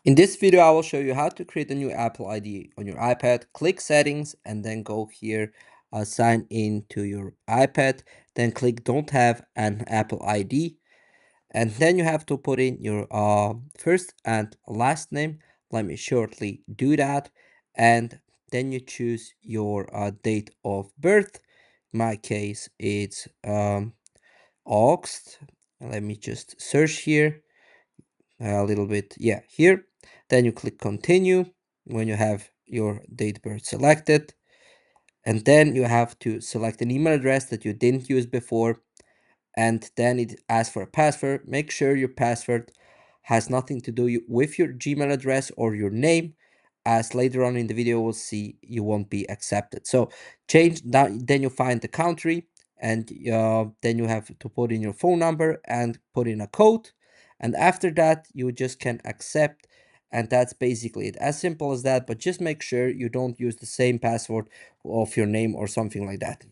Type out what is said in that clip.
In this video, I will show you how to create a new Apple ID on your iPad. Click settings and then go here, sign in to your iPad. Then click don't have an Apple ID. And then you have to put in your first and last name. Let me shortly do that. And then you choose your date of birth. In my case, it's August. Let me just search here a little bit. Yeah, here. Then you click continue when you have your date of birth selected. And then you have to select an email address that you didn't use before, and then it asks for a password. Make sure your password has nothing to do with your Gmail address or your name, as later on in the video we'll see you won't be accepted. So change that, then you find the country, and then you have to put in your phone number and put in a code, and after that you just can accept, and that's basically it. As simple as that, but just make sure you don't use the same password of your name or something like that.